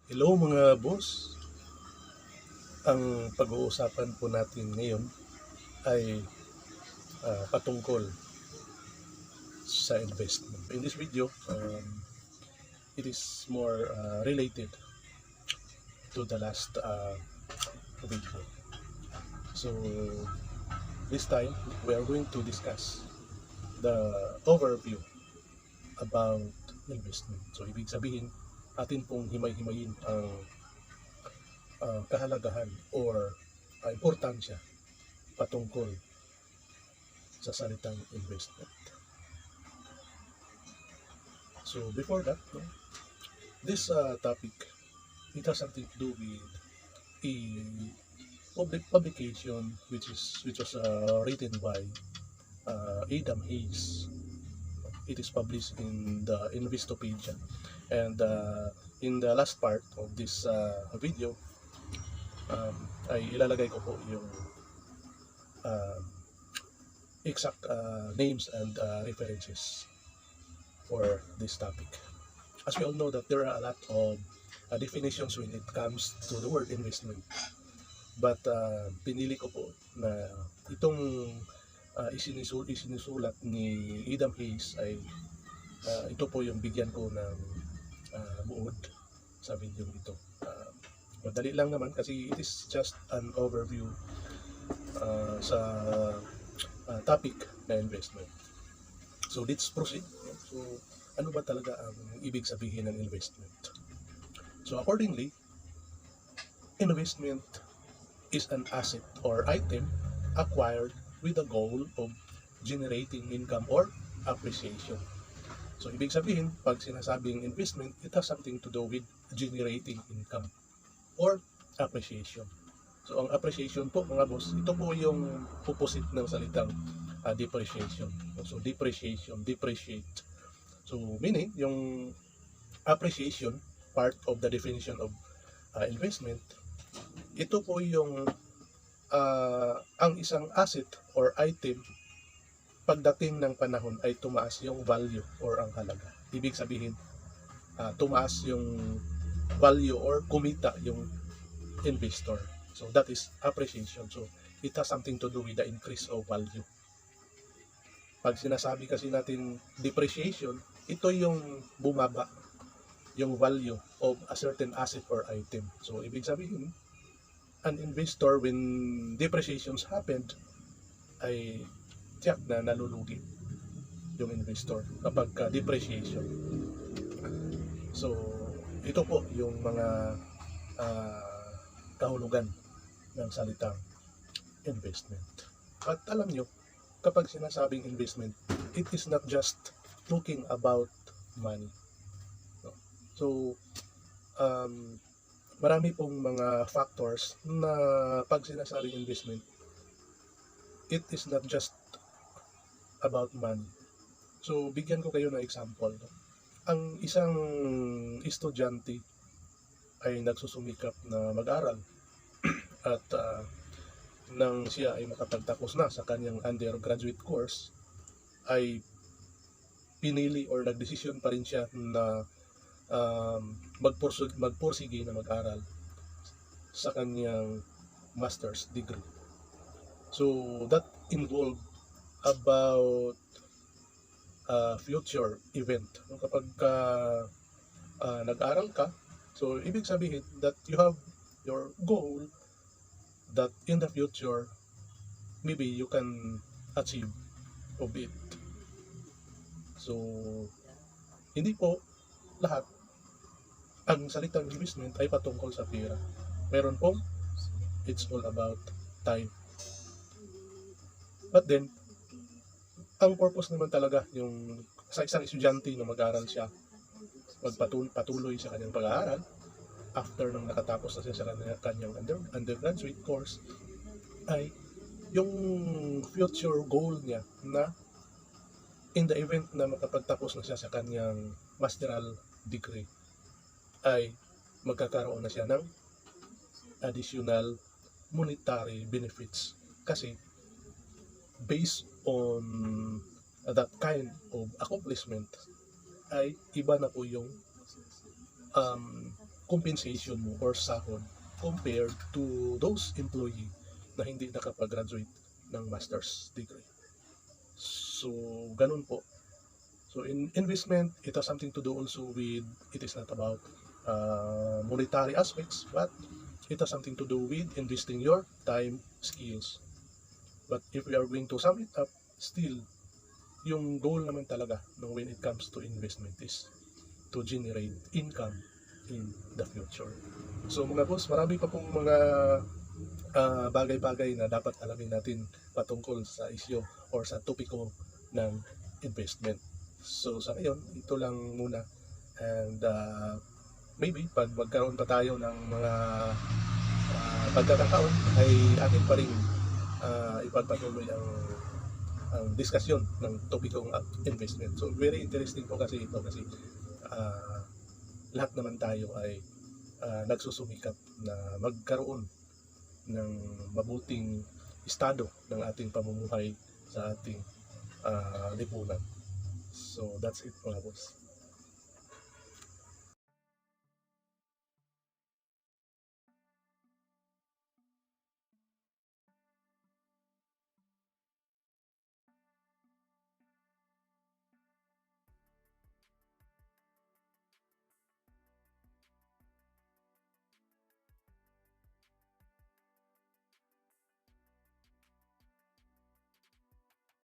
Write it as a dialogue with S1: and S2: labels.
S1: Hello mga boss, ang pag-uusapan po natin ngayon ay patungkol sa investment. In this video, it is more related to the last video. So this time, we are going to discuss the overview about investment. So ibig sabihin, atin pong himay-himayin ang kahalagahan or importansya patungkol sa salitang investment. So before that, this topic, it has something to do with a publication which was written by Adam Hayes. It is published in the Investopedia, and in the last part of this video, ay ilalagay ko po yung exact names and references for this topic. As we all know that there are a lot of definitions when it comes to the word investment. But pinili ko po na itong isinusulat ni Adam Hayes ay ito po yung bigyan ko ng buod sa video ito. Madali lang naman kasi it is just an overview sa topic na investment. So let's proceed. So ano ba talaga ang ibig sabihin ng investment? So accordingly, investment is an asset or item acquired with the goal of generating income or appreciation. So ibig sabihin, pag sinasabing investment, it has something to do with generating income or appreciation. So ang appreciation po mga boss, ito po yung opposite ng salitang depreciation. So depreciation, depreciate. So meaning, yung appreciation, part of the definition of investment, ito po yung ang isang asset or item pagdating ng panahon ay tumaas yung value or ang halaga. Ibig sabihin, tumaas yung value or kumita yung investor. So that is appreciation. So it has something to do with the increase of value. Pag sinasabi kasi natin depreciation, ito yung bumaba yung value of a certain asset or item. So ibig sabihin, an investor, when depreciations happened, ay tiyak na nalulugi yung investor kapag depreciation. So ito po yung mga kahulugan ng salitang investment. At alam nyo, kapag sinasabing investment, it is not just talking about money. So marami pong mga factors na pag sinasabing investment, it is not just about money. So bigyan ko kayo ng example. Ang isang estudyante ay nagsusumikap na mag-aral at nang siya ay makapagtapos na sa kanyang undergraduate course, ay pinili or nagdesisyon pa rin siya na magpursige na mag-aral sa kanyang master's degree. So that involved about future event. Kapag nag-aral ka, so ibig sabihin that you have your goal that in the future maybe you can achieve of it. So hindi po lahat ang salitang investment ay patungkol sa pera. Meron pong it's all about time. But then, ang purpose naman talaga yung sa isang estudyante na mag-aral siya, patuloy sa kanyang pag-aaral after nang nakatapos na siya sa kanyang undergraduate course, ay yung future goal niya na in the event na makapagtapos na siya sa kanyang masteral degree, ay magkakaroon na siya ng additional monetary benefits. Kasi based on that kind of accomplishment, ay iba na po yung compensation mo or sahod compared to those employee na hindi nakapag-graduate ng master's degree. So, ganun po. So, in investment, it has something to do also with, it is not about monetary aspects, but it has something to do with investing your time, skills. But if we are going to sum it up, still, yung goal naman talaga no, when it comes to investment is to generate income in the future. So mga boss, marami pa pong mga bagay-bagay na dapat alamin natin patungkol sa isyo or sa topiko ng investment. So sa ngayon, ito lang muna. And maybe pag magkaroon pa tayo ng mga pagkakataon ay atin pa rin ipagpatuloy ang diskusyon ng topikong investment. So very interesting po kasi ito kasi lahat naman tayo ay nagsusumikap na magkaroon ng mabuting estado ng ating pamumuhay sa ating lipunan. So that's it mga boss.